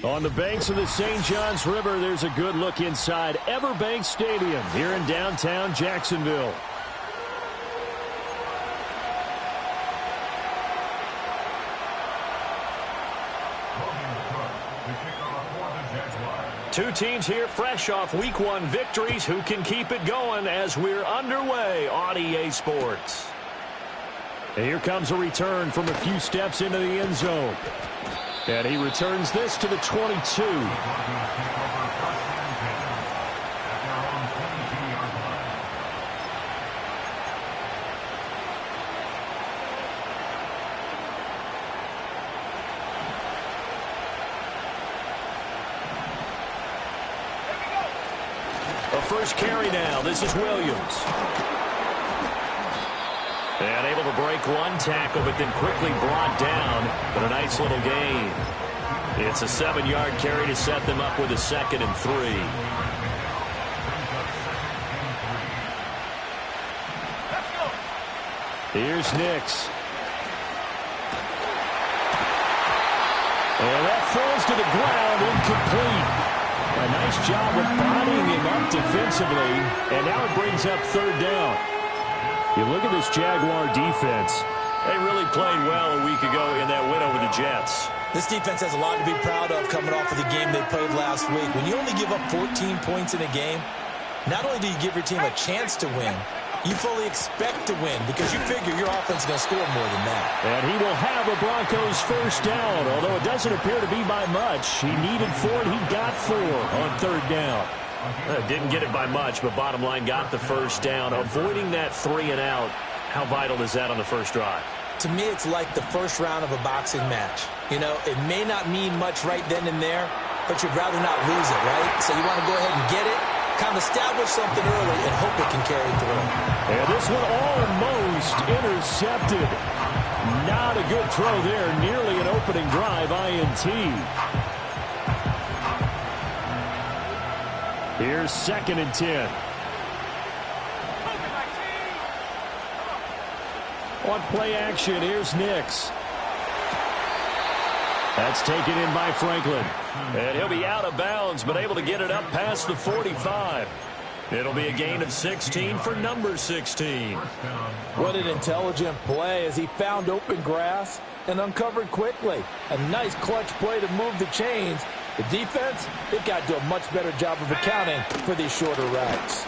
On the banks of the St. Johns River, there's a good look inside Everbank Stadium here in downtown Jacksonville. Two teams here fresh off Week 1 victories. Who can keep it going as we're underway on EA Sports? And here comes a return from a few steps into the end zone. And he returns this to the 22. A first carry now. This is Williams. And able to break one tackle, but then quickly brought down. But a nice little gain. It's a 7-yard carry to set them up with a 2nd and 3. Here's Nix. And that falls to the ground, incomplete. A nice job of bodying him up defensively. And now it brings up 3rd down. You look at this Jaguar defense. They really played well a week ago in that win over the Jets. This defense has a lot to be proud of coming off of the game they played last week. When you only give up 14 points in a game, not only do you give your team a chance to win, you fully expect to win because you figure your offense is going to score more than that. And he will have a Broncos first down, although it doesn't appear to be by much. He needed 4 and he got 4 on 3rd down. Didn't get it by much, but bottom line got the first down. Avoiding that 3 and out, how vital is that on the first drive? To me, it's like the first round of a boxing match. You know, it may not mean much right then and there, but you'd rather not lose it, right? So you want to go ahead and get it, kind of establish something early, and hope it can carry through. And this one almost intercepted. Not a good throw there. Nearly an opening drive, INT. Here's 2nd and 10. On play action, here's Nix. That's taken in by Franklin. And he'll be out of bounds, but able to get it up past the 45. It'll be a gain of 16 for number 16. What an intelligent play as he found open grass and uncovered quickly. A nice clutch play to move the chains. The defense, they've got to do a much better job of accounting for these shorter routes.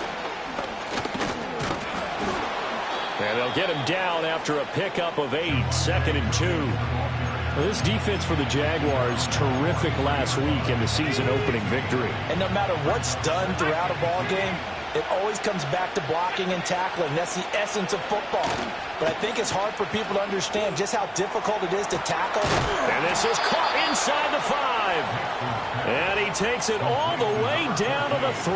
And they'll get him down after a pickup of 8, 2nd and 2. Well, this defense for the Jaguars, terrific last week in the season-opening victory. And no matter what's done throughout a ball game, it always comes back to blocking and tackling. That's the essence of football. But I think it's hard for people to understand just how difficult it is to tackle. And this is caught inside the 5. And he takes it all the way down to the 3.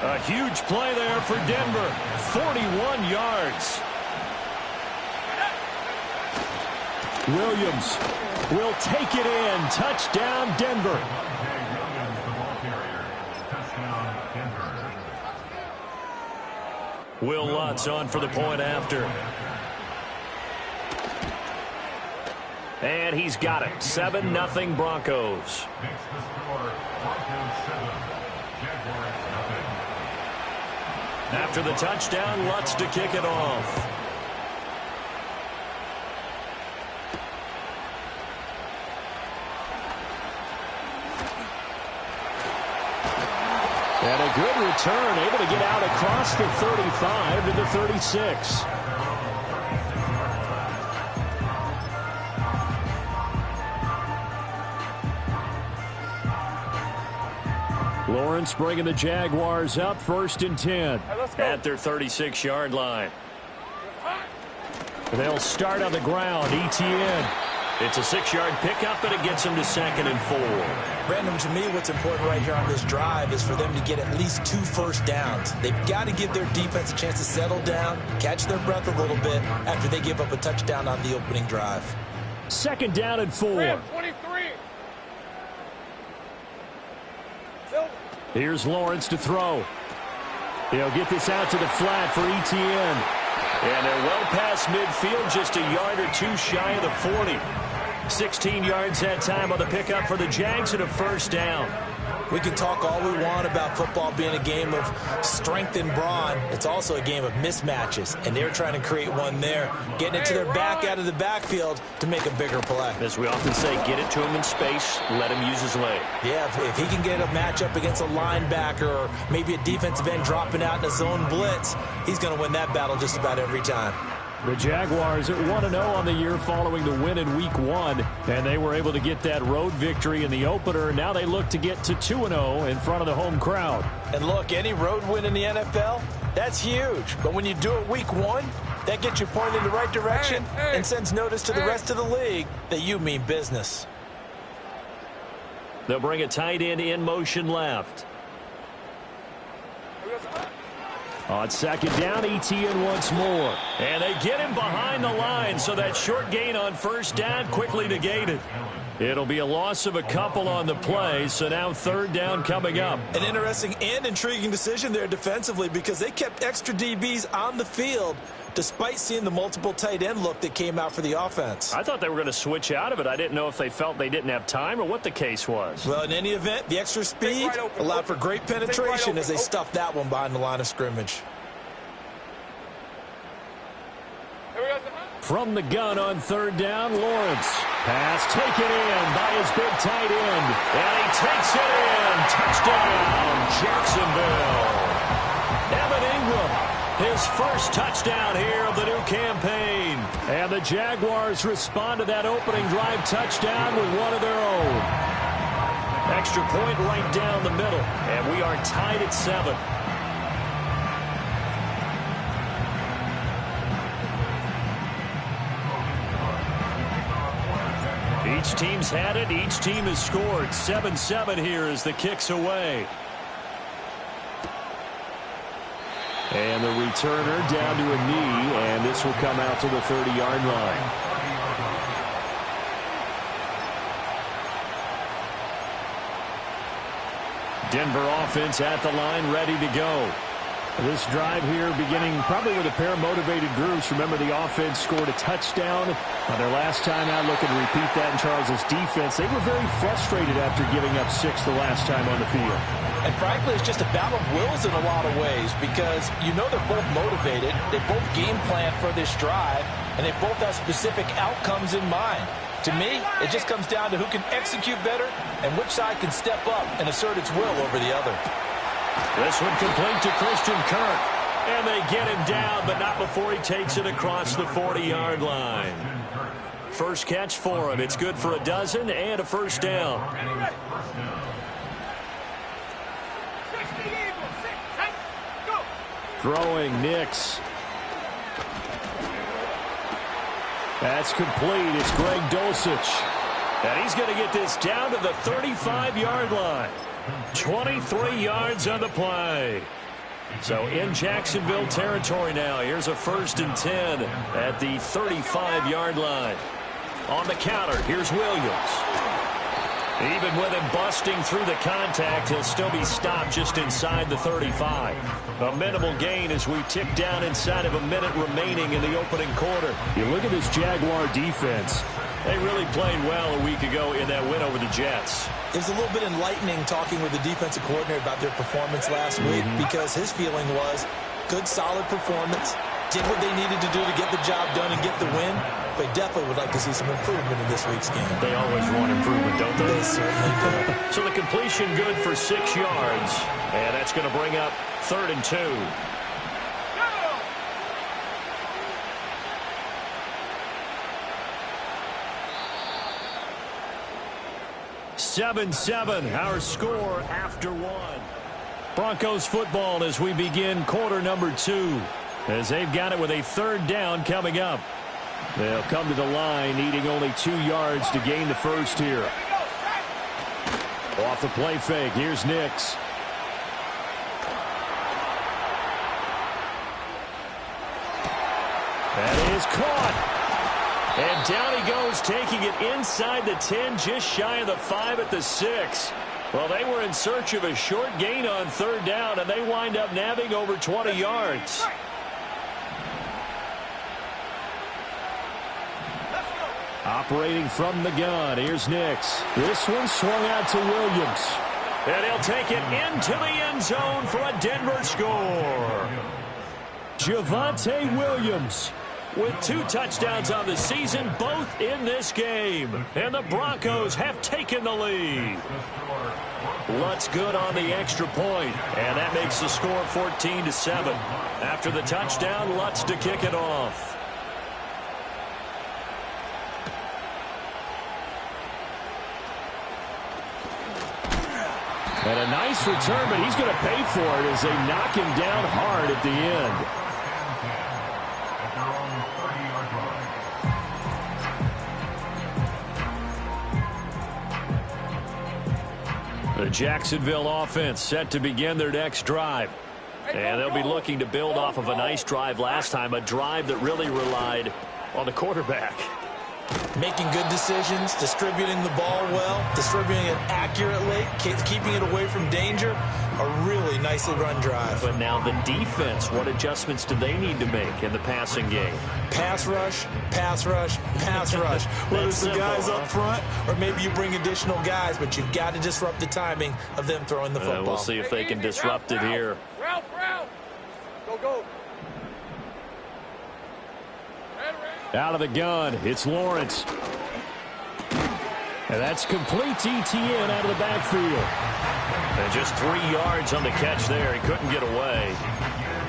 A huge play there for Denver. 41 yards. Williams will take it in. Touchdown, Denver. Will Lutz on for the point after. And he's got it. 7-0 Broncos. After the touchdown, Lutz to kick it off. And a good return, able to get out across the 35 to the 36. Lawrence bringing the Jaguars up 1st and 10 at their 36-yard line. They'll start on the ground. ETN. It's a 6-yard pickup, and it gets them to 2nd and 4. Brandon, to me, what's important right here on this drive is for them to get at least 2 first downs. They've got to give their defense a chance to settle down, catch their breath a little bit after they give up a touchdown on the opening drive. 2nd down and 4. 23. Here's Lawrence to throw. He'll get this out to the flat for ETN. And they're well past midfield, just a yard or 2 shy of the 40. 16 yards that time on the pickup for the Jags and a first down. We can talk all we want about football being a game of strength and brawn. It's also a game of mismatches, and they're trying to create one there, getting it to their back out of the backfield to make a bigger play. As we often say, get it to him in space, let him use his leg. Yeah, if he can get a matchup against a linebacker or maybe a defensive end dropping out in a zone blitz, he's going to win that battle just about every time. The Jaguars at 1-0 on the year following the win in Week 1, and they were able to get that road victory in the opener. Now they look to get to 2-0 in front of the home crowd. And look, any road win in the NFL, that's huge. But when you do it Week 1, that gets you pointed in the right direction and sends notice to the rest of the league that you mean business. They'll bring a tight end in motion left. On second down, Etienne once more. And they get him behind the line, so that short gain on first down quickly negated. It'll be a loss of a couple on the play, so now third down coming up. An interesting and intriguing decision there defensively because they kept extra DBs on the field despite seeing the multiple tight end look that came out for the offense. I thought they were going to switch out of it. I didn't know if they felt they didn't have time or what the case was. Well, in any event, the extra speed allowed for great penetration as they stuffed that one behind the line of scrimmage. From the gun on third down, Lawrence. Pass taken in by his big tight end. And he takes it in. Touchdown, Jacksonville. Evan Ingram. His first touchdown here of the new campaign. And the Jaguars respond to that opening drive touchdown with one of their own. Extra point right down the middle. And we are tied at 7. Each team's had it. Each team has scored. 7-7 here as the kick's away. And the returner down to a knee, and this will come out to the 30-yard line. Denver offense at the line, ready to go. This drive here beginning probably with a pair of motivated groups. Remember, the offense scored a touchdown on their last time out. Looking to repeat that in Charles's defense. They were very frustrated after giving up 6 the last time on the field. And frankly, it's just a battle of wills in a lot of ways because you know they're both motivated. They both game plan for this drive, and they both have specific outcomes in mind. To me, it just comes down to who can execute better and which side can step up and assert its will over the other. This one complete to Christian Kirk. And they get him down, but not before he takes it across the 40-yard line. First catch for him. It's good for a dozen and a first down. Throwing Nix. That's complete. It's Greg Dulcich. And he's going to get this down to the 35-yard line. 23 yards on the play. So in Jacksonville territory now. Here's a 1st and 10 at the 35-yard line. On the counter, here's Williams. Even with him busting through the contact, he'll still be stopped just inside the 35. A minimal gain as we tick down inside of a minute remaining in the opening quarter. You look at this Jaguar defense. They really played well a week ago in that win over the Jets. It was a little bit enlightening talking with the defensive coordinator about their performance last week because his feeling was good, solid performance, did what they needed to do to get the job done and get the win. They definitely would like to see some improvement in this week's game. They always want improvement, don't they? They certainly do. So the completion good for 6 yards. And that's going to bring up 3rd and 2. 7-7, our score after 1. Broncos football as we begin quarter number 2. As they've got it with a 3rd down coming up. They'll come to the line needing only 2 yards to gain the first here. Off the play fake, here's Nix. That is caught. And down he goes, taking it inside the 10, just shy of the 5 at the 6. Well, they were in search of a short gain on 3rd down, and they wind up nabbing over 20 yards. Operating from the gun, here's Nix. This one swung out to Williams. And he'll take it into the end zone for a Denver score. Javonte Williams with 2 touchdowns on the season, both in this game. And the Broncos have taken the lead. Lutz good on the extra point, and that makes the score 14-7. After the touchdown, Lutz to kick it off. And a nice return, but he's going to pay for it as they knock him down hard at the end. The Jacksonville offense set to begin their next drive. And they'll be looking to build off of a nice drive last time, a drive that really relied on the quarterback. Making good decisions, distributing the ball well, distributing it accurately, keeping it away from danger. A really nicely run drive. But now the defense, what adjustments do they need to make in the passing game? Pass rush, pass rush, pass rush. Whether it's the guys up front or maybe you bring additional guys, but you've got to disrupt the timing of them throwing the football. We'll see if they can disrupt it here. Route. Go. Out of the gun, it's Lawrence. And that's complete to ETN out of the backfield. And just 3 yards on the catch there. He couldn't get away.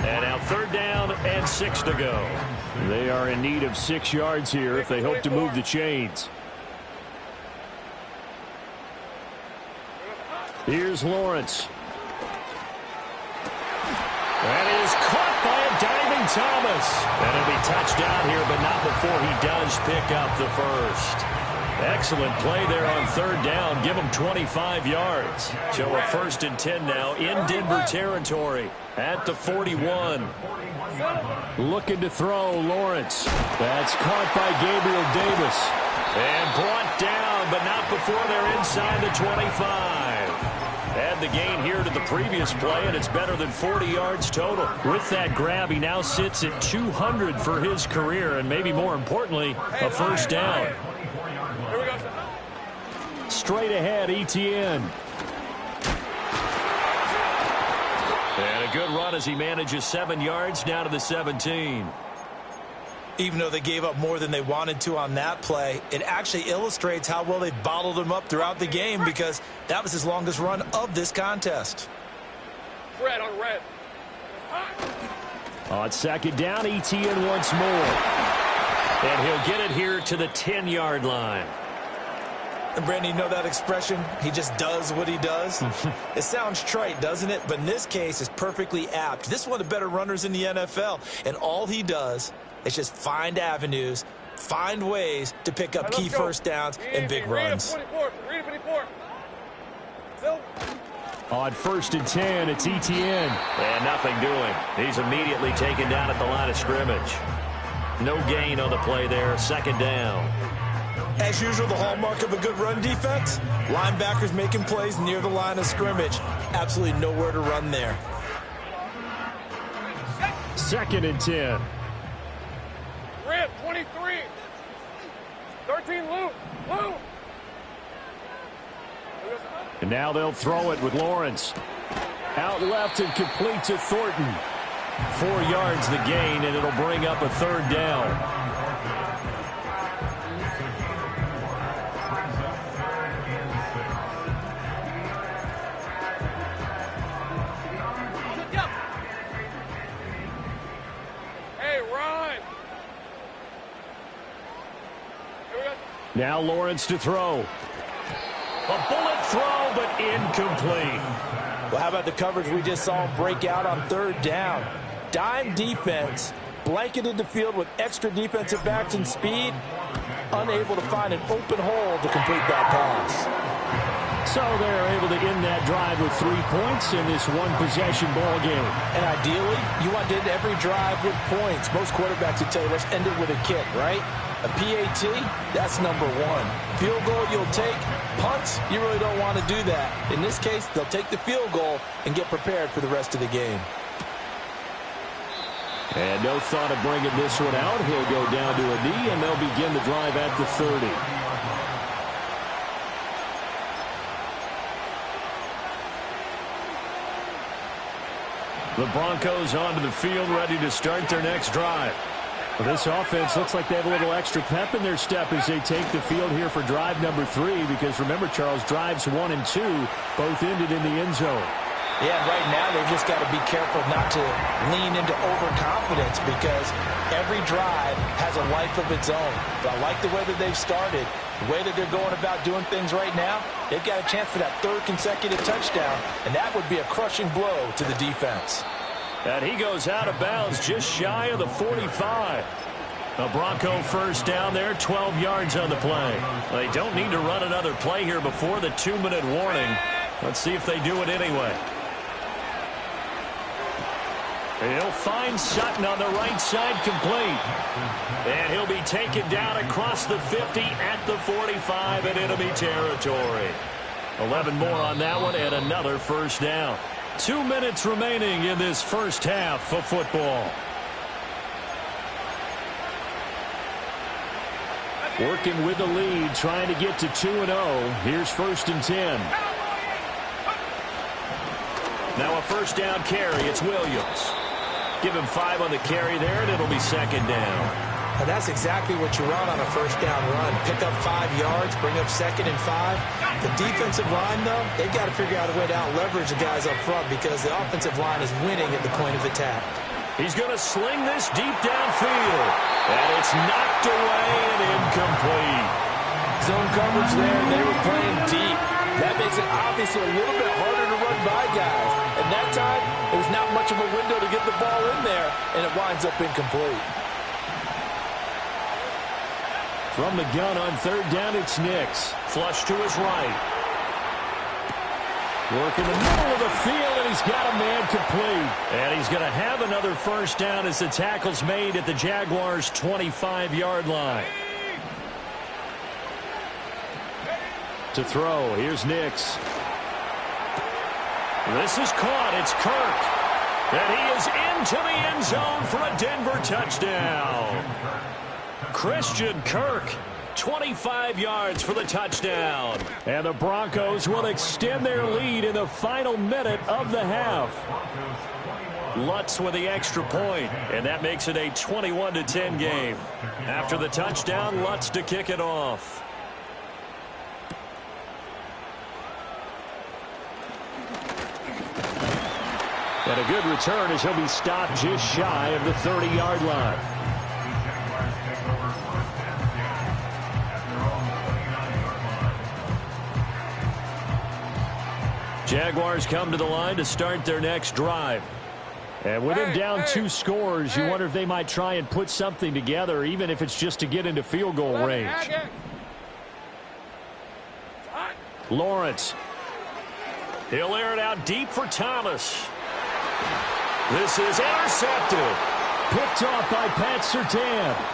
And now 3rd down and 6 to go. They are in need of 6 yards here if they hope to move the chains. Here's Lawrence. And he is caught by a diving Thomas. And it'll be touched down here, but not before he does pick up the first. Excellent play there on 3rd down. Give him 25 yards. So a 1st and 10 now in Denver territory at the 41. Looking to throw, Lawrence. That's caught by Gabriel Davis. And brought down, but not before they're inside the 25. Add the gain here to the previous play, and it's better than 40 yards total. With that grab, he now sits at 200 for his career, and maybe more importantly, a 1st down. Straight ahead, ETN. And a good run as he manages 7 yards down to the 17. Even though they gave up more than they wanted to on that play, it actually illustrates how well they bottled him up throughout the game because that was his longest run of this contest. Red on red. On 2nd down, ETN once more. And he'll get it here to the 10-yard line. And Brandon, you know that expression? He just does what he does. It sounds trite, doesn't it? But in this case, it's perfectly apt. This is one of the better runners in the NFL. And all he does is just find avenues, find ways to pick up key 1st downs and big runs. On 1st and 10, it's ETN. And nothing doing. He's immediately taken down at the line of scrimmage. No gain on the play there. 2nd down. As usual, the hallmark of a good run defense, linebackers making plays near the line of scrimmage. Absolutely nowhere to run there. 2nd and 10. Rip, 23. 13, Lou. And now they'll throw it with Lawrence. Out left and complete to Thornton. 4 yards the gain, and it'll bring up a 3rd down. Now Lawrence to throw. A bullet throw, but incomplete. Well, how about the coverage we just saw break out on 3rd down? Dime defense, blanketed the field with extra defensive backs and speed, unable to find an open hole to complete that pass. So they're able to end that drive with 3 points in this one-possession ball game. And ideally, you want to end every drive with points. Most quarterbacks would tell you, let's end it with a kick, right? A PAT, that's number 1. Field goal you'll take. Punts, you really don't want to do that. In this case, they'll take the field goal and get prepared for the rest of the game. And no thought of bringing this one out. He'll go down to a knee, and they'll begin the drive at the 30. The Broncos onto the field, ready to start their next drive. Well, this offense looks like they have a little extra pep in their step as they take the field here for drive number 3, because remember, Charles, drives 1 and 2 both ended in the end zone. Yeah, right now they've just got to be careful not to lean into overconfidence, because every drive has a life of its own. But I like the way that they've started, the way that they're going about doing things right now. They've got a chance for that 3rd consecutive touchdown, and that would be a crushing blow to the defense. And he goes out of bounds just shy of the 45. A Bronco first down there, 12 yards on the play. They don't need to run another play here before the 2-minute warning. Let's see if they do it anyway. He'll find Sutton on the right side, complete. And he'll be taken down across the 50 at the 45 in enemy territory. 11 more on that one and another first down. 2 minutes remaining in this first half of football. Working with the lead, trying to get to 2-0. Here's 1st and 10. Now a first down carry. It's Williams. Give him 5 on the carry there, and it'll be 2nd down. Now that's exactly what you run on a first down run. Pick up 5 yards, bring up 2nd and 5. The defensive line, though, they've got to figure out a way to out-leverage the guys up front, because the offensive line is winning at the point of attack. He's going to sling this deep downfield. And it's knocked away and incomplete. Zone coverage there, they were playing deep. That makes it obviously a little bit harder to run by guys. And that time, there's not much of a window to get the ball in there, and it winds up incomplete. From the gun on 3rd down, it's Nix. Flush to his right. Work in the middle of the field, and he's got a man complete. And he's going to have another first down as the tackle's made at the Jaguars' 25-yard line. To throw, here's Nix. This is caught. It's Kirk. And he is into the end zone for a Denver touchdown. Christian Kirk, 25 yards for the touchdown. And the Broncos will extend their lead in the final minute of the half. Lutz with the extra point, and that makes it a 21-10 game. After the touchdown, Lutz to kick it off. And a good return as he'll be stopped just shy of the 30-yard line. Jaguars come to the line to start their next drive. And with them down 2 scores, you wonder if they might try and put something together, even if it's just to get into field goal range. Lawrence. He'll air it out deep for Thomas. This is intercepted. Picked off by Pat Surtain.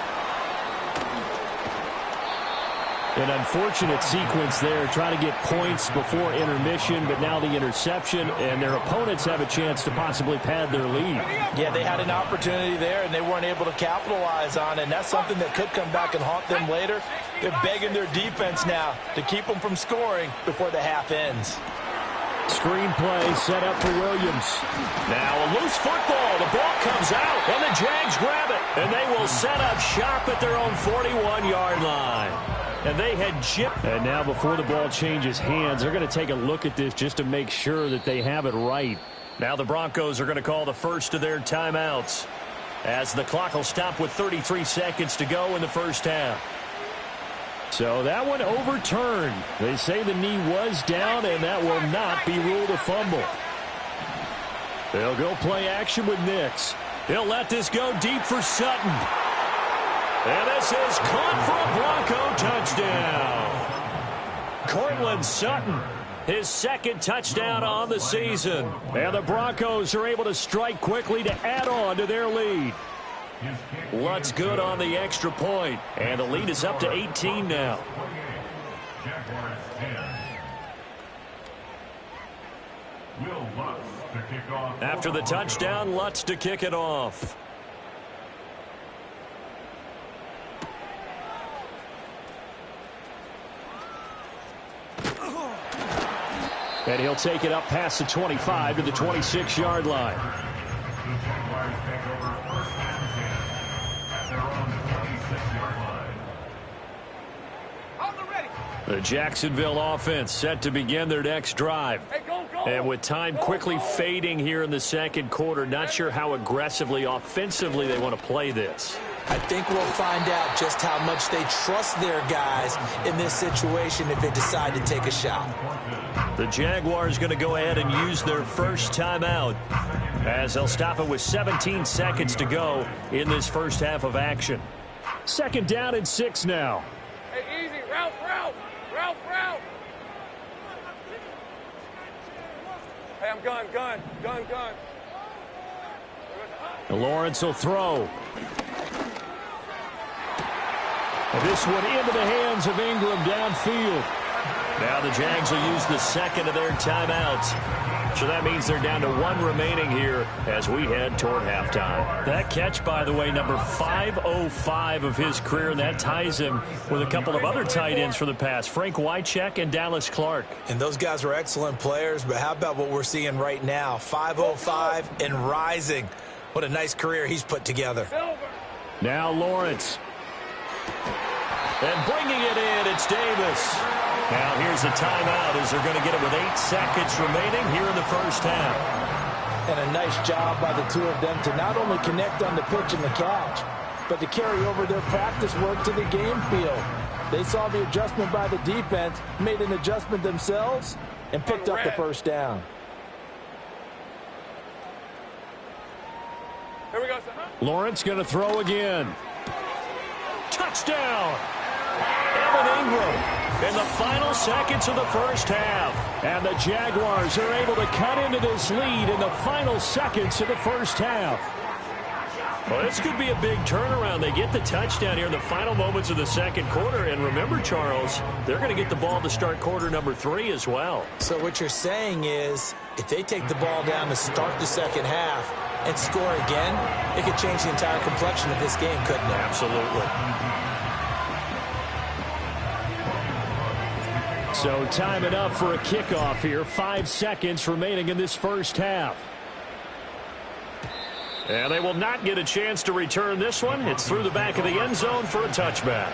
An unfortunate sequence there, trying to get points before intermission, but now the interception, and their opponents have a chance to possibly pad their lead. Yeah, they had an opportunity there, and they weren't able to capitalize on it, and that's something that could come back and haunt them later. They're begging their defense now to keep them from scoring before the half ends. Screen play set up for Williams. Now a loose football. The ball comes out, and the Jags grab it. And they will set up shop at their own 41-yard line. And they had chipped. And now before the ball changes hands, they're going to take a look at this just to make sure that they have it right. Now the Broncos are going to call the first of their timeouts, as the clock will stop with 33 seconds to go in the first half. So that one overturned. They say the knee was down, and that will not be ruled a fumble. They'll go play action with Nix. He'll let this go deep for Sutton. And this is caught for a Bronco touchdown. Cortland Sutton, his 2nd touchdown on the season. And the Broncos are able to strike quickly to add on to their lead. Lutz good on the extra point, and the lead is up to 18 now. After the touchdown, Lutz to kick it off. And he'll take it up past the 25 to the 26-yard line. The Jacksonville offense set to begin their next drive. Hey, go, go. And with time quickly fading here in the second quarter, not sure how aggressively, offensively they want to play this. I think we'll find out just how much they trust their guys in this situation if they decide to take a shot. The Jaguars going to go ahead and use their first timeout as they'll stop it with 17 seconds to go in this first half of action. Second down and 6 now. Hey, easy. Route, route. Route, route. Hey, I'm gun. Lawrence will throw. And this one into the hands of Ingram downfield. Now the Jags will use the second of their timeouts. So that means they're down to 1 remaining here as we head toward halftime. That catch, by the way, number 505 of his career, and that ties him with a couple of other tight ends for the past, Frank Wycheck and Dallas Clark. And those guys were excellent players, but how about what we're seeing right now? 505 and rising. What a nice career he's put together. Now Lawrence. And bringing it in, it's Davis. Now here's a timeout as they're going to get it with 8 seconds remaining here in the first half. And a nice job by the two of them to not only connect on the pitch and the catch, but to carry over their practice work to the game field. They saw the adjustment by the defense, made an adjustment themselves, and picked up the first down. Here we go, son. Lawrence going to throw again. Touchdown! Evan Ingram in the final seconds of the first half. And the Jaguars are able to cut into this lead in the final seconds of the first half. Well, this could be a big turnaround. They get the touchdown here in the final moments of the second quarter. And remember, Charles, they're going to get the ball to start quarter number 3 as well. So what you're saying is if they take the ball down to start the second half and score again, it could change the entire complexion of this game, couldn't it? Absolutely. So time enough for a kickoff here. 5 seconds remaining in this first half. And they will not get a chance to return this one. It's through the back of the end zone for a touchback.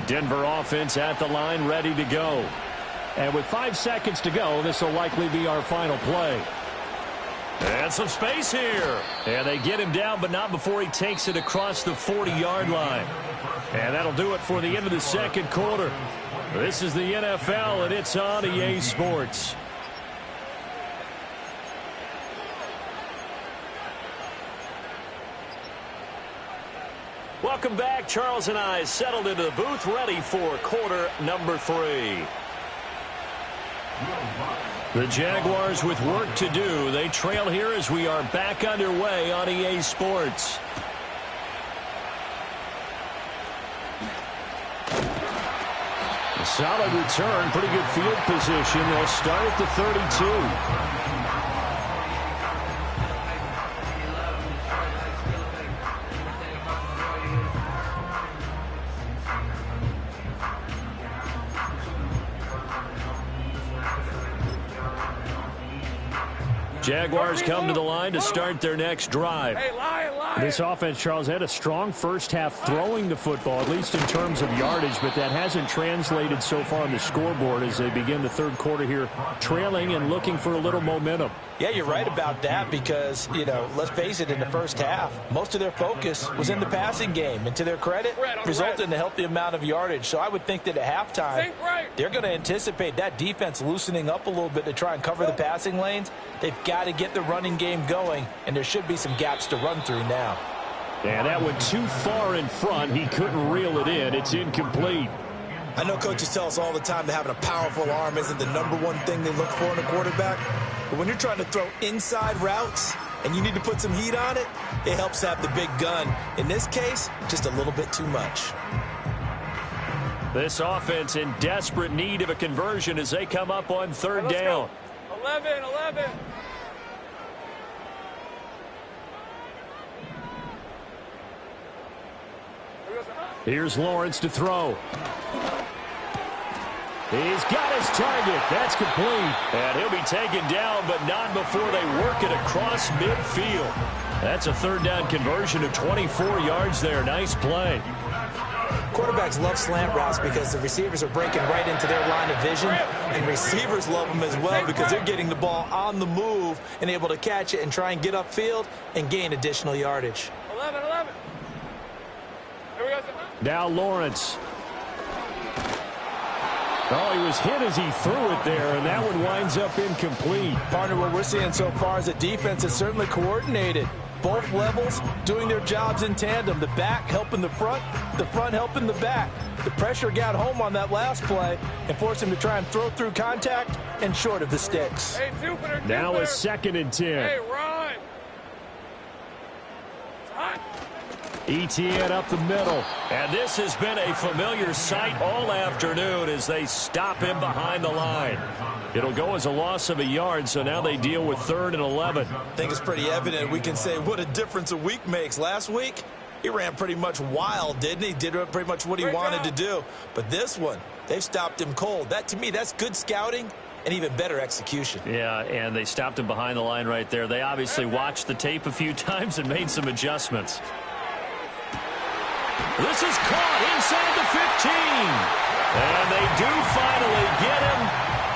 Denver offense at the line, ready to go. And with 5 seconds to go, this will likely be our final play. And some space here. And they get him down, but not before he takes it across the 40-yard line. And that'll do it for the end of the second quarter. This is the NFL, and it's on EA Sports. Welcome back. Charles and I settled into the booth, ready for quarter number 3. The Jaguars with work to do. They trail here as we are back underway on EA Sports. A solid return, pretty good field position. They'll start at the 32. Jaguars come to the line to start their next drive. Hey, lion. This offense, Charles, had a strong first half throwing the football, at least in terms of yardage, but that hasn't translated so far on the scoreboard as they begin the third quarter here, trailing and looking for a little momentum. Yeah, you're right about that because, let's face it, in the first half, most of their focus was in the passing game. And to their credit, resulted in a healthy amount of yardage. So I would think that at halftime, they're going to anticipate that defense loosening up a little bit to try and cover the passing lanes. They've got to get the running game going, and there should be some gaps to run through now. And that went too far in front. He couldn't reel it in. It's incomplete. I know coaches tell us all the time that having a powerful arm isn't the #1 thing they look for in a quarterback. But when you're trying to throw inside routes and you need to put some heat on it, it helps to have the big gun. In this case, just a little bit too much. This offense in desperate need of a conversion as they come up on third down. 11. Here's Lawrence to throw. He's got his target. That's complete. And he'll be taken down, but not before they work it across midfield. That's a third down conversion of 24 yards there. Nice play. Quarterbacks love slant routes because the receivers are breaking right into their line of vision, and receivers love them as well because they're getting the ball on the move and able to catch it and try and get upfield and gain additional yardage. 11. Here we go. Now Lawrence. Oh, he was hit as he threw it there, and that one winds up incomplete. Partner, what we're seeing so far is the defense is certainly coordinated. Both levels doing their jobs in tandem. The back helping the front helping the back. The pressure got home on that last play and forced him to try and throw through contact and short of the sticks. Hey, Jupiter. Now a 2nd and 10. Hey, run. It's hot. ETN up the middle. And this has been a familiar sight all afternoon as they stop him behind the line. It'll go as a loss of a yard, so now they deal with 3rd and 11. I think it's pretty evident. We can say what a difference a week makes. Last week, he ran pretty much wild, didn't he? Did pretty much what he wanted to do. But this one, they've stopped him cold. That, to me, that's good scouting and even better execution. Yeah, and they stopped him behind the line right there. They obviously watched the tape a few times and made some adjustments. This is caught inside the 15. And they do finally get him,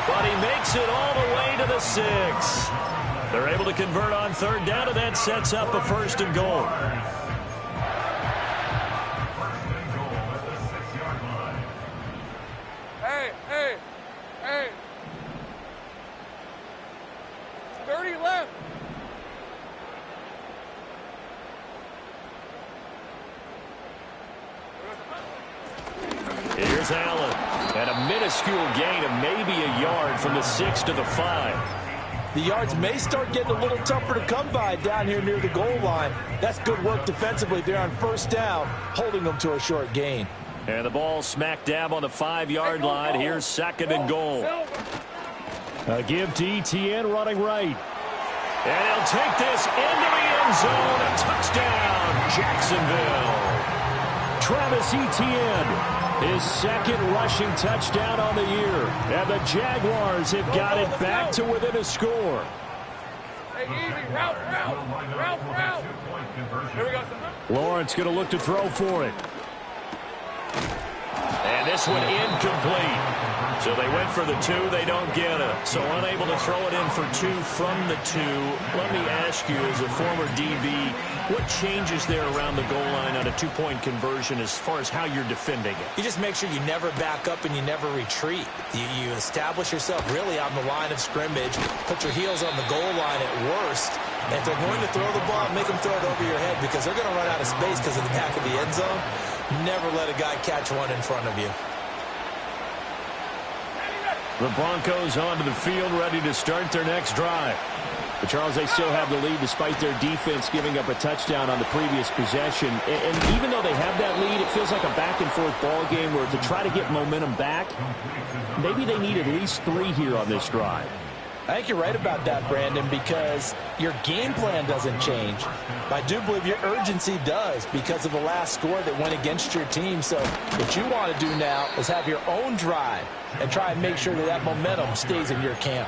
but he makes it all the way to the 6. They're able to convert on 3rd down, and that sets up a 1st and goal. Hey. 30 left. Here's Allen. And a minuscule gain of maybe a yard from the 6 to the 5. The yards may start getting a little tougher to come by down here near the goal line. That's good work defensively there on 1st down, holding them to a short gain. And the ball smack dab on the 5-yard line. Here's 2nd and goal. A give to ETN running right. And he'll take this into the end zone. A touchdown, Jacksonville. Travis Etienne, his 2nd rushing touchdown on the year. And the Jaguars have got it back to within a score. Hey, easy. Route. Here we go. Lawrence going to look to throw for it. And this one incomplete. So they went for the 2. They don't get it. So unable to throw it in for 2 from the 2. Let me ask you, as a former DB, what changes there around the goal line on a 2-point conversion as far as how you're defending it? You just make sure you never back up and you never retreat. You establish yourself really on the line of scrimmage, put your heels on the goal line at worst. And if they're going to throw the ball, make them throw it over your head because they're going to run out of space because of the back of the end zone. Never let a guy catch one in front of you. The Broncos onto the field, ready to start their next drive. But Charles, they still have the lead despite their defense giving up a touchdown on the previous possession. And even though they have that lead, it feels like a back-and-forth ball game where to try to get momentum back, maybe they need at least 3 here on this drive. I think you're right about that, Brandon, because your game plan doesn't change. I do believe your urgency does because of the last score that went against your team. So what you want to do now is have your own drive and try and make sure that that momentum stays in your camp.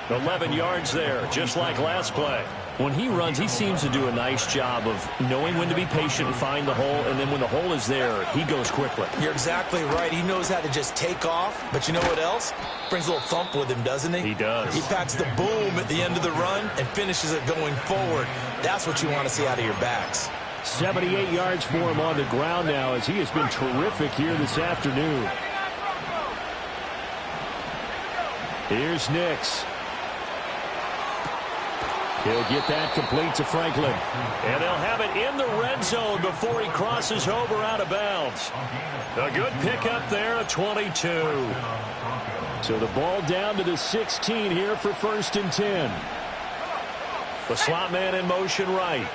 11 yards there, just like last play. When he runs, he seems to do a nice job of knowing when to be patient and find the hole, and then when the hole is there, he goes quickly. You're exactly right. He knows how to just take off, but you know what else? Brings a little thump with him, doesn't he? He does. He packs the boom at the end of the run and finishes it going forward. That's what you want to see out of your backs. 78 yards for him on the ground now as he has been terrific here this afternoon. Here's Nix. He'll get that complete to Franklin. And they'll have it in the red zone before he crosses over out of bounds. A good pickup there, a 22. So the ball down to the 16 here for 1st and 10. The slot man in motion right.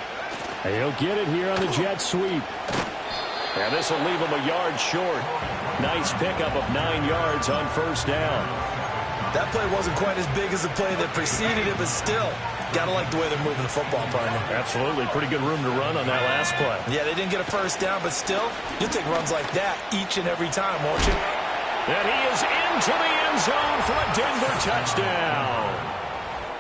He'll get it here on the jet sweep. And this will leave him a yard short. Nice pickup of 9 yards on 1st down. That play wasn't quite as big as the play that preceded it, but still, got to like the way they're moving the football, partner. Absolutely. Pretty good room to run on that last play. Yeah, they didn't get a 1st down, but still, you'll take runs like that each and every time, won't you? And he is in into the end zone for a Denver touchdown.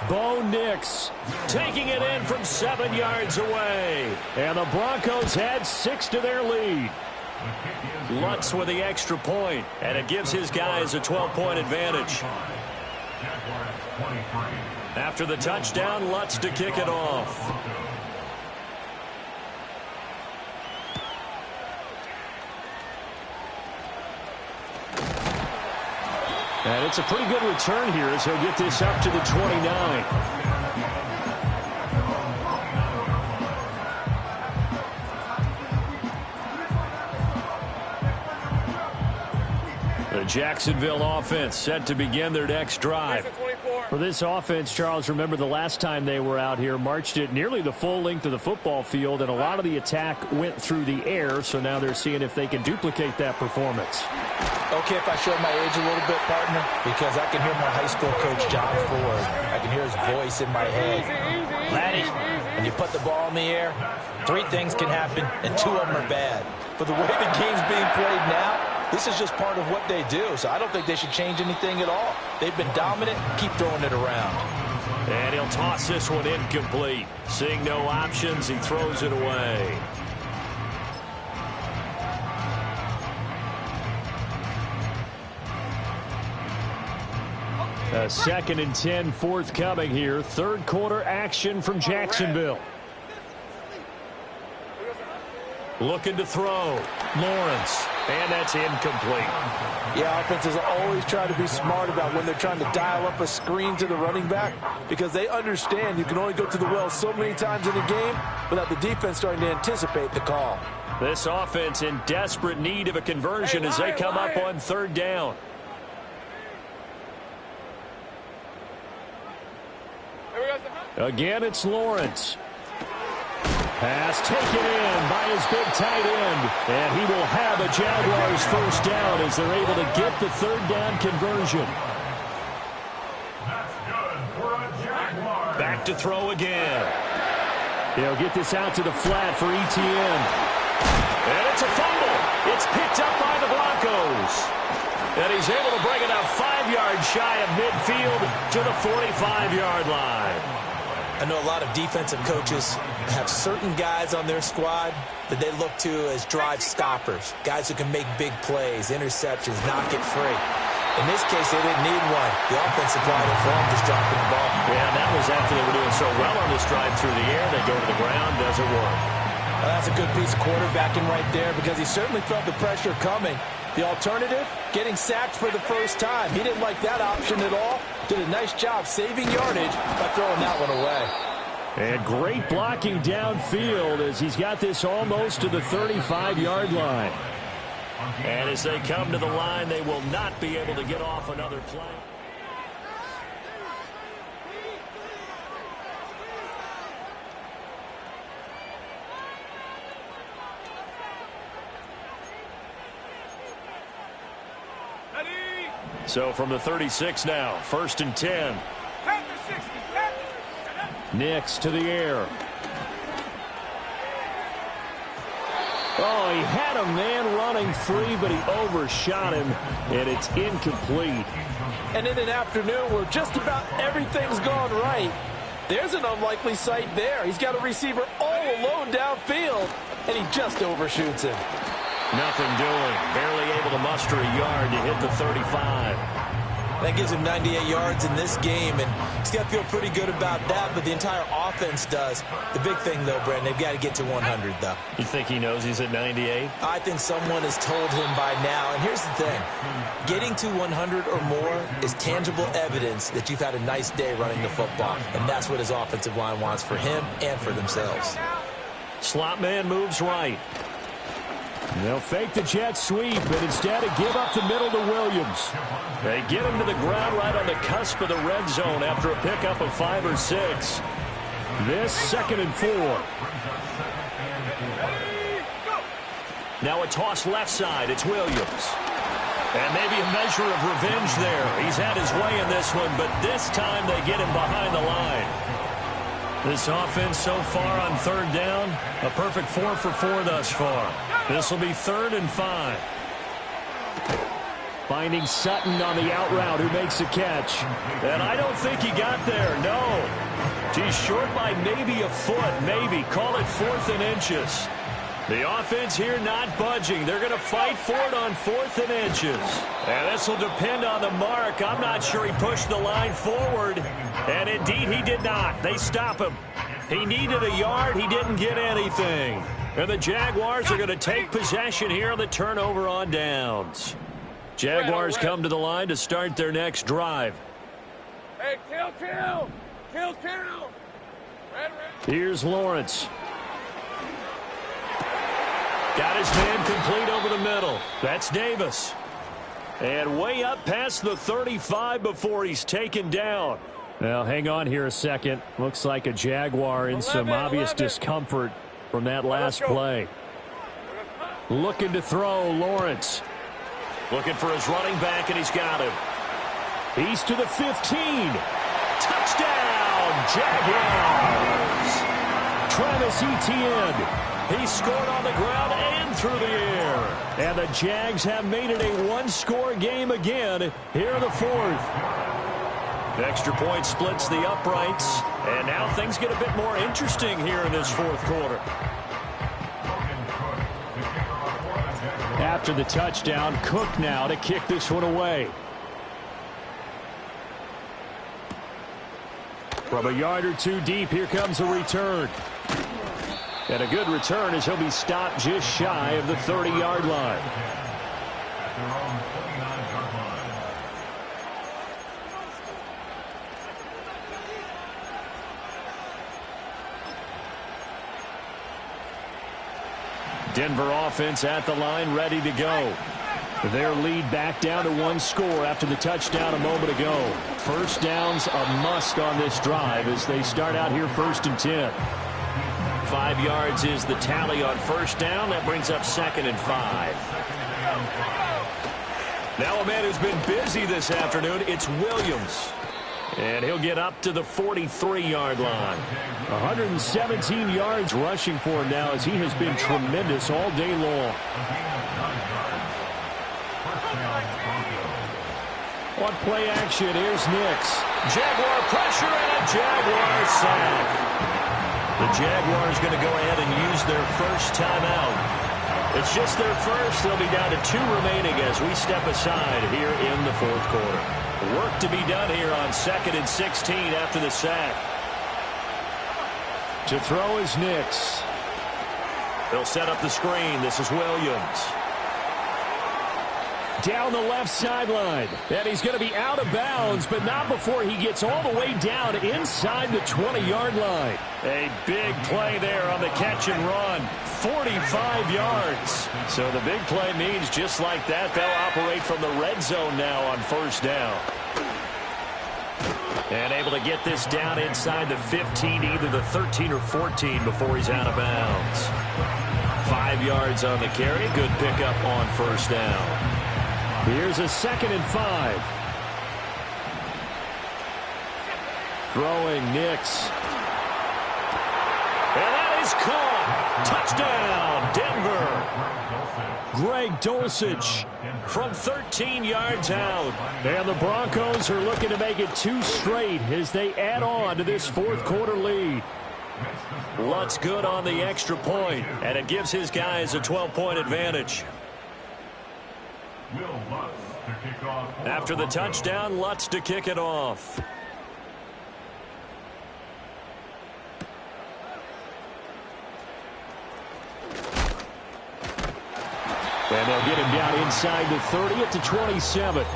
Bo Nix Taking it in from 7 yards away. And the Broncos add 6 to their lead. Lutz with the extra point, and it gives his guys a 12-point advantage. After the touchdown, Lutz to kick it off. And it's a pretty good return here as he'll get this up to the 29. The Jacksonville offense set to begin their next drive. For this offense, Charles, remember the last time they were out here, marched it nearly the full length of the football field, and a lot of the attack went through the air, so now they're seeing if they can duplicate that performance. Okay, if I show my age a little bit, partner, because I can hear my high school coach, John Ford. I can hear his voice in my head. Laddie, when you put the ball in the air, 3 things can happen, and 2 of them are bad. For the way the game's being played now, this is just part of what they do, so I don't think they should change anything at all. They've been dominant. Keep throwing it around. And he'll toss this one incomplete. Seeing no options, he throws it away. A 2nd and 10 forthcoming here. Third quarter action from Jacksonville. Looking to throw. Lawrence. And that's incomplete. Yeah, offenses always try to be smart about when they're trying to dial up a screen to the running back because they understand you can only go to the well so many times in a game without the defense starting to anticipate the call. This offense in desperate need of a conversion as they come up on 3rd down. Again, it's Lawrence. Pass taken in by his big tight end. And he will have a Jaguars first down as they're able to get the 3rd down conversion. Back to throw again. He'll get this out to the flat for Etienne. And it's a fumble. It's picked up by the Broncos. And he's able to bring it up 5 yards shy of midfield to the 45-yard line. I know a lot of defensive coaches have certain guys on their squad that they look to as drive stoppers, guys who can make big plays, interceptions, knock it free. In this case, they didn't need one. The offense supplied it for them, just dropping the ball. Yeah, and that was after they were doing so well on this drive through the air. They go to the ground, doesn't work. Well, that's a good piece of quarterbacking right there because he certainly felt the pressure coming. The alternative, getting sacked for the first time. He didn't like that option at all. Did a nice job saving yardage by throwing that one away. And great blocking downfield as he's got this almost to the 35-yard line. And as they come to the line, they will not be able to get off another play. So from the 36 now, 1st and 10. Nix to the air. Oh, he had a man running free, but he overshot him, and it's incomplete. And in an afternoon where just about everything's gone right, there's an unlikely sight there. He's got a receiver all alone downfield, and he just overshoots him. Nothing doing. Barely able to muster a yard to hit the 35. That gives him 98 yards in this game, and he's got to feel pretty good about that, but the entire offense does. The big thing, though, Brandon, they've got to get to 100, though. You think he knows he's at 98? I think someone has told him by now, and here's the thing. Getting to 100 or more is tangible evidence that you've had a nice day running the football, and that's what his offensive line wants for him and for themselves. Slot man moves right. They'll fake the jet sweep, and instead give up the middle to Williams. They get him to the ground right on the cusp of the red zone after a pickup of 5 or 6. This 2nd and 4. Now a toss left side. It's Williams. And maybe a measure of revenge there. He's had his way in this one, but this time they get him behind the line. This offense so far on 3rd down, a perfect 4 for 4 thus far. This will be 3rd and 5. Finding Sutton on the out route, who makes the catch. And I don't think he got there, no. He's short by maybe a foot, maybe. Call it 4th and inches. The offense here not budging. They're going to fight for it on 4th and inches. And this will depend on the mark. I'm not sure he pushed the line forward. And indeed, he did not. They stop him. He needed a yard. He didn't get anything. And the Jaguars are going to take possession here on the turnover on downs. Jaguars come to the line to start their next drive. Hey, kill. Red. Here's Lawrence. Got his man complete over the middle. That's Davis. And way up past the 35 before he's taken down. Now, hang on here a second. Looks like a Jaguar in some obvious discomfort from that last play. Looking to throw, Lawrence. Looking for his running back, and he's got him. He's to the 15. Touchdown, Jaguars. Travis Etienne. He scored on the ground and through the air. And the Jags have made it a one-score game again here in the 4th. Extra point splits the uprights. And now things get a bit more interesting here in this 4th quarter. After the touchdown, Cook now to kick this one away. From a yard or two deep, here comes a return. And a good return as he'll be stopped just shy of the 30-yard line. Denver offense at the line, ready to go. Their lead back down to 1 score after the touchdown a moment ago. First down's a must on this drive as they start out here 1st and 10. 5 yards is the tally on first down. That brings up 2nd and 5. Now a man who's been busy this afternoon, it's Williams. And he'll get up to the 43-yard line. 117 yards rushing for him now as he has been tremendous all day long. On play action, here's Nix. Jaguar pressure and a Jaguar sack. The Jaguars going to go ahead and use their first timeout. It's just their first. They'll be down to 2 remaining as we step aside here in the 4th quarter. Work to be done here on 2nd and 16 after the sack. To throw is Nix. They'll set up the screen. This is Williams. Down the left sideline. And he's going to be out of bounds, but not before he gets all the way down inside the 20-yard line. A big play there on the catch and run. 45 yards. So the big play means just like that, they'll operate from the red zone now on first down. And able to get this down inside the 15, either the 13 or 14 before he's out of bounds. 5 yards on the carry. Good pickup on first down. Here's a 2nd and 5. Throwing Nix. And that is caught. Touchdown, Denver. Greg Dulcich from 13 yards out. And the Broncos are looking to make it 2 straight as they add on to this 4th quarter lead. Lutz good on the extra point, and it gives his guys a 12-point advantage. After the touchdown, Lutz to kick it off. And they'll get him down inside the 30 at the 27.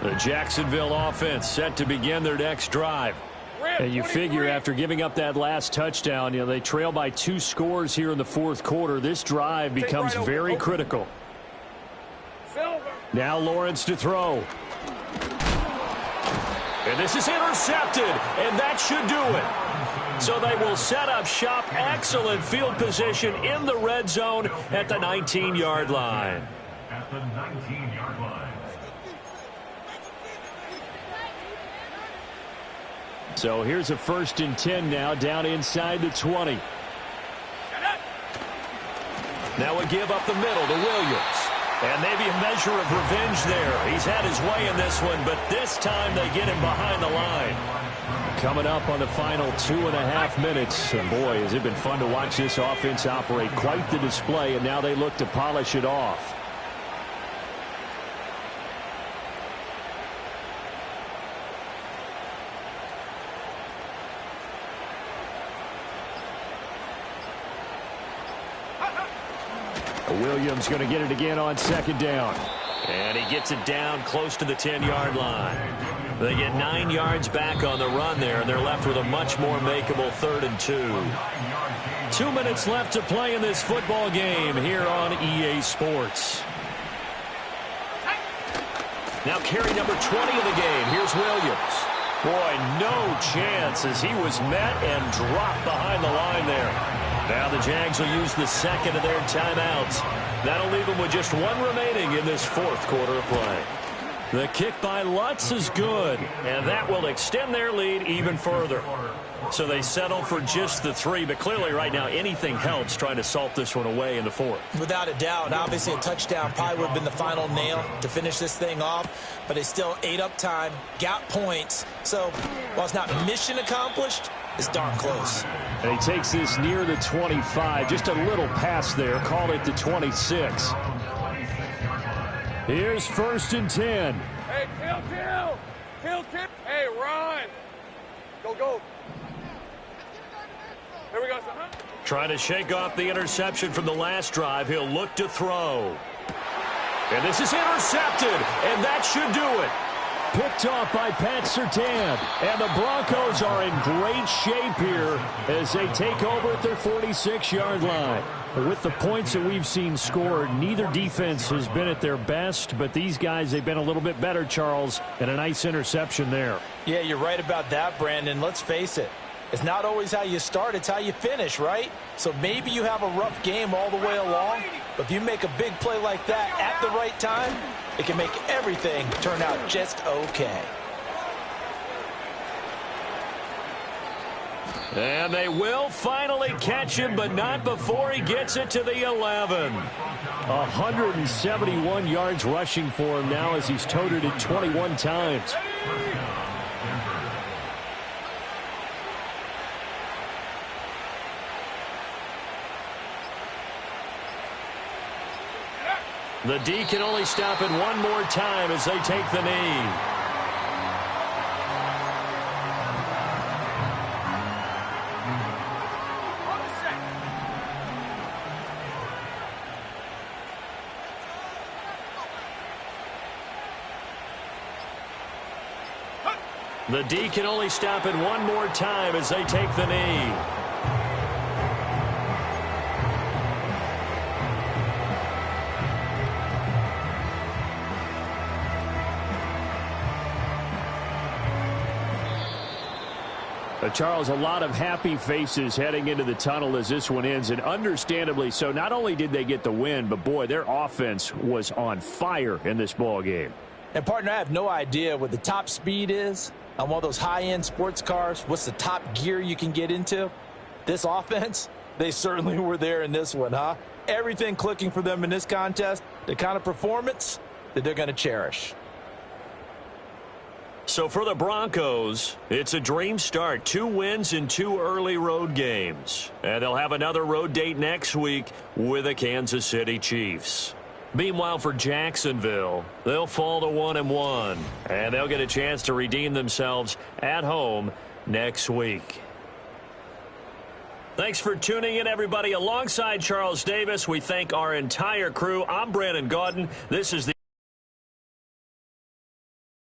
The Jacksonville offense set to begin their next drive. And you figure after giving up that last touchdown, they trail by 2 scores here in the 4th quarter. This drive becomes very critical. Now Lawrence to throw. And this is intercepted, and that should do it. So they will set up shop. Excellent field position in the red zone at the 19-yard line. At the 19-yard line. So here's a 1st and 10 now, down inside the 20. Now a give up the middle to Williams. And maybe a measure of revenge there. He's had his way in this one, but this time they get him behind the line. Coming up on the final 2.5 minutes. And boy, has it been fun to watch this offense operate. Quite the display, and now they look to polish it off. Williams going to get it again on second down. And he gets it down close to the 10-yard line. They get 9 yards back on the run there, and they're left with a much more makeable 3rd and 2. 2 minutes left to play in this football game here on EA Sports. Now carry number 20 of the game. Here's Williams. Boy, no chance as he was met and dropped behind the line there. Now the Jags will use the second of their timeouts. That'll leave them with just 1 remaining in this 4th quarter of play. The kick by Lutz is good, and that will extend their lead even further. So they settle for just the 3, but clearly right now anything helps trying to salt this one away in the 4th. Without a doubt, obviously a touchdown probably would have been the final nail to finish this thing off, but they still ate up time, got points. So while it's not mission accomplished, it's darn close. And he takes this near the 25. Just a little pass there. Call it the 26. Here's 1st and 10. Hey, Kill. Hey, run. Go. Here we go, son. Trying to shake off the interception from the last drive. He'll look to throw. And this is intercepted. And that should do it. Picked off by Pat Surtain. And the Broncos are in great shape here as they take over at their 46-yard line. With the points that we've seen scored, neither defense has been at their best, but these guys, they've been a little bit better, Charles, and a nice interception there. Yeah, you're right about that, Brandon. Let's face it. It's not always how you start, it's how you finish, right? So maybe you have a rough game all the way along, but if you make a big play like that at the right time, it can make everything turn out just okay. And they will finally catch him, but not before he gets it to the 11. 171 yards rushing for him now as he's toted it 21 times. The D can only stop it one more time as they take the knee. The D can only stop it one more time as they take the knee. Charles, a lot of happy faces heading into the tunnel as this one ends, and understandably so. Not only did they get the win, but boy, their offense was on fire in this ball game. And partner, I have no idea what the top speed is on one of those high-end sports cars. What's the top gear you can get into? This offense, they certainly were there in this one, huh? Everything clicking for them in this contest, the kind of performance that they're going to cherish. So for the Broncos, it's a dream start. 2 wins in 2 early road games. And they'll have another road date next week with the Kansas City Chiefs. Meanwhile, for Jacksonville, they'll fall to 1-1. And they'll get a chance to redeem themselves at home next week. Thanks for tuning in, everybody. Alongside Charles Davis, we thank our entire crew. I'm Brandon Gaudin. This is the